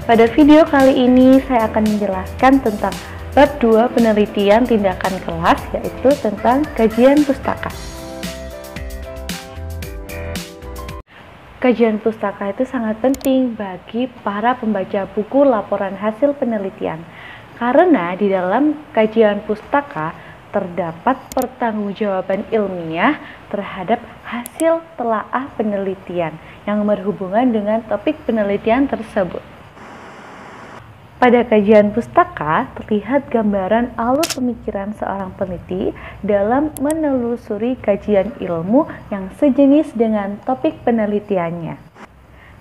Pada video kali ini saya akan menjelaskan tentang bab 2 penelitian tindakan kelas, yaitu tentang kajian pustaka. Kajian pustaka itu sangat penting bagi para pembaca buku laporan hasil penelitian, karena di dalam kajian pustaka terdapat pertanggungjawaban ilmiah terhadap hasil telaah penelitian yang berhubungan dengan topik penelitian tersebut. Pada kajian pustaka, terlihat gambaran alur pemikiran seorang peneliti dalam menelusuri kajian ilmu yang sejenis dengan topik penelitiannya.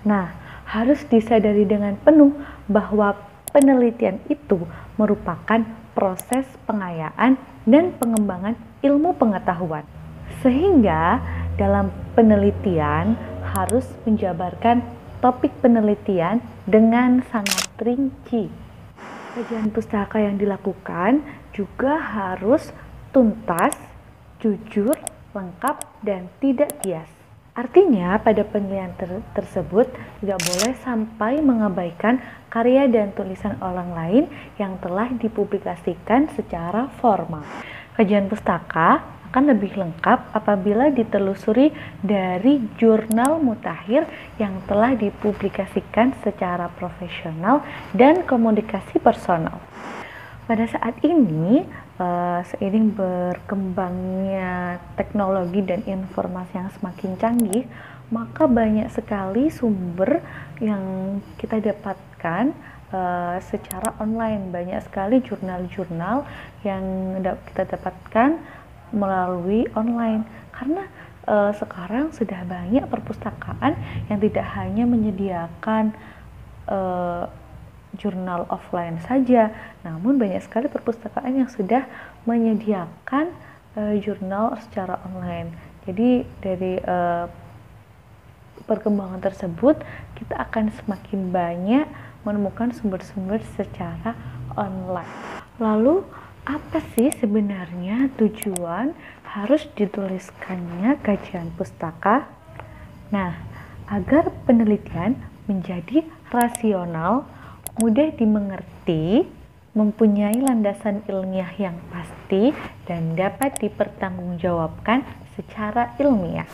Nah, harus disadari dengan penuh bahwa penelitian itu merupakan proses pengayaan dan pengembangan ilmu pengetahuan. Sehingga dalam penelitian harus menjabarkan topik penelitian dengan sangat rinci. Kajian pustaka yang dilakukan juga harus tuntas, jujur, lengkap, dan tidak bias. Artinya pada penelitian tersebut tidak boleh sampai mengabaikan karya dan tulisan orang lain yang telah dipublikasikan secara formal. Kajian pustaka akan lebih lengkap apabila ditelusuri dari jurnal mutakhir yang telah dipublikasikan secara profesional dan komunikasi personal. Pada saat ini, seiring berkembangnya teknologi dan informasi yang semakin canggih, maka banyak sekali sumber yang kita dapatkan secara online. Banyak sekali jurnal-jurnal yang kita dapatkan melalui online, karena sekarang sudah banyak perpustakaan yang tidak hanya menyediakan jurnal offline saja, namun banyak sekali perpustakaan yang sudah menyediakan jurnal secara online. Jadi dari perkembangan tersebut kita akan semakin banyak menemukan sumber-sumber secara online. Lalu apa sih sebenarnya tujuan harus dituliskannya kajian pustaka? Nah, agar penelitian menjadi rasional, mudah dimengerti, mempunyai landasan ilmiah yang pasti, dan dapat dipertanggungjawabkan secara ilmiah.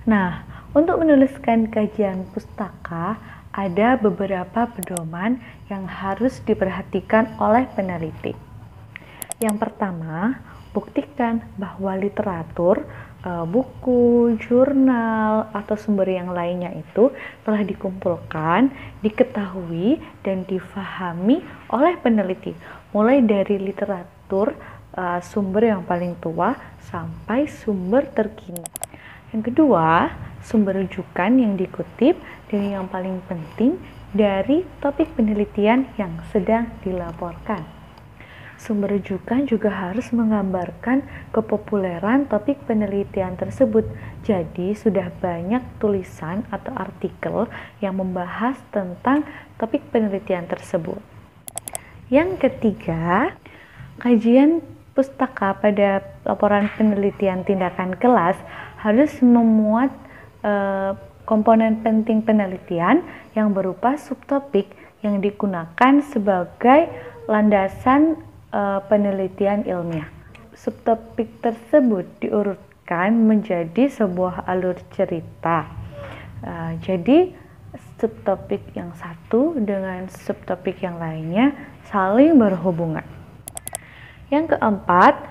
Nah, untuk menuliskan kajian pustaka, ada beberapa pedoman yang harus diperhatikan oleh peneliti. Yang pertama, buktikan bahwa literatur, buku, jurnal, atau sumber yang lainnya itu telah dikumpulkan, diketahui, dan difahami oleh peneliti, mulai dari literatur sumber yang paling tua sampai sumber terkini. Yang kedua, sumber rujukan yang dikutip, dan yang paling penting dari topik penelitian yang sedang dilaporkan. Sumber rujukan juga harus menggambarkan kepopuleran topik penelitian tersebut. Jadi, sudah banyak tulisan atau artikel yang membahas tentang topik penelitian tersebut. Yang ketiga, kajian pustaka pada laporan penelitian tindakan kelas harus memuat komponen penting penelitian yang berupa subtopik yang digunakan sebagai landasan penelitian ilmiah. Subtopik tersebut diurutkan menjadi sebuah alur cerita. Jadi subtopik yang satu dengan subtopik yang lainnya saling berhubungan. Yang keempat,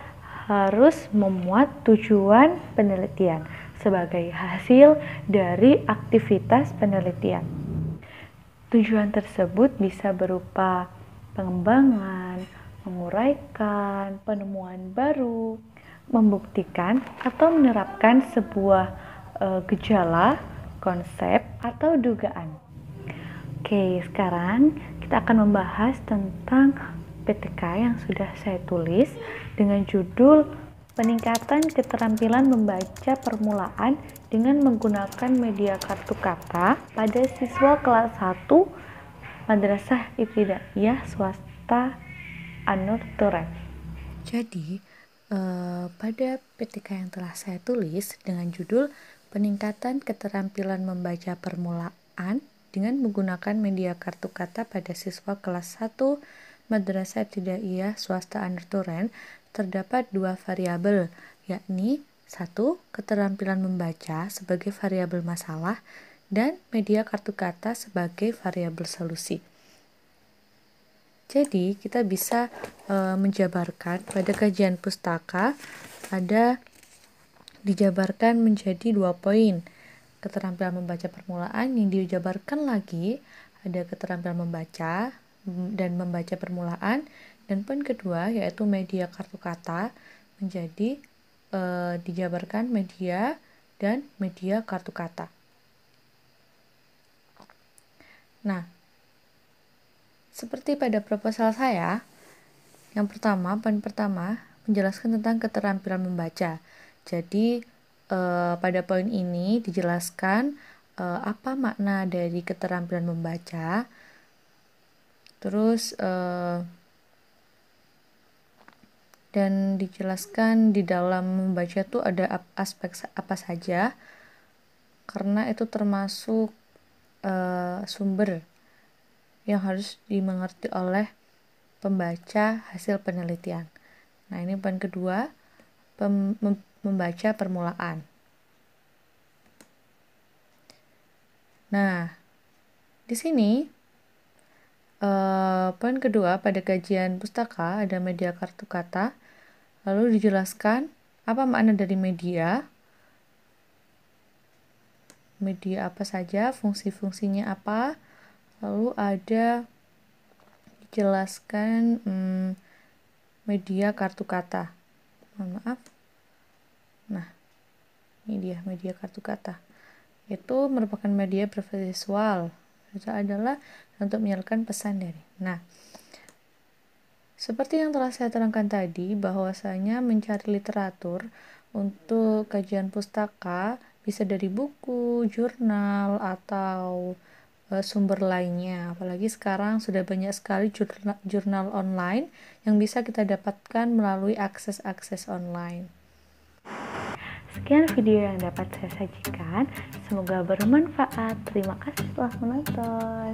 harus memuat tujuan penelitian sebagai hasil dari aktivitas penelitian. Tujuan tersebut bisa berupa pengembangan, menguraikan, penemuan baru, membuktikan atau menerapkan sebuah gejala, konsep, atau dugaan. Oke, sekarang kita akan membahas tentang PTK yang sudah saya tulis dengan judul Peningkatan Keterampilan Membaca Permulaan dengan menggunakan media kartu kata pada siswa kelas 1 Madrasah Ibtidaiyah Swasta An-Nur Turen. Jadi, pada PTK yang telah saya tulis dengan judul Peningkatan Keterampilan Membaca Permulaan dengan menggunakan media kartu kata pada siswa kelas 1 Madrasah Ibtidaiyah Swasta Underturen terdapat 2 variabel, yakni 1. Keterampilan membaca sebagai variabel masalah dan media kartu kata sebagai variabel solusi. Jadi kita bisa menjabarkan pada kajian pustaka ada dijabarkan menjadi 2 poin. Keterampilan membaca permulaan yang dijabarkan lagi ada keterampilan membaca dan membaca permulaan, dan poin kedua yaitu media kartu kata menjadi dijabarkan media dan media kartu kata. Nah, seperti pada proposal saya, yang pertama, poin pertama menjelaskan tentang keterampilan membaca. Jadi pada poin ini dijelaskan apa makna dari keterampilan membaca. Terus dan dijelaskan di dalam membaca itu ada aspek apa saja, karena itu termasuk sumber yang harus dimengerti oleh pembaca hasil penelitian. Nah, ini poin kedua, membaca permulaan. Nah, di sini poin kedua pada kajian pustaka ada media kartu kata, lalu dijelaskan apa makna dari media apa saja, fungsi-fungsinya apa, lalu ada dijelaskan media kartu kata. Mohon maaf. Nah, ini dia media kartu kata. Itu merupakan media bervisual. Itu adalah untuk menyampaikan pesan dari. Nah, seperti yang telah saya terangkan tadi, bahwasanya mencari literatur untuk kajian pustaka bisa dari buku, jurnal, atau sumber lainnya. Apalagi sekarang sudah banyak sekali jurnal online yang bisa kita dapatkan melalui akses online. Sekian video yang dapat saya sajikan. Semoga bermanfaat. Terima kasih telah menonton.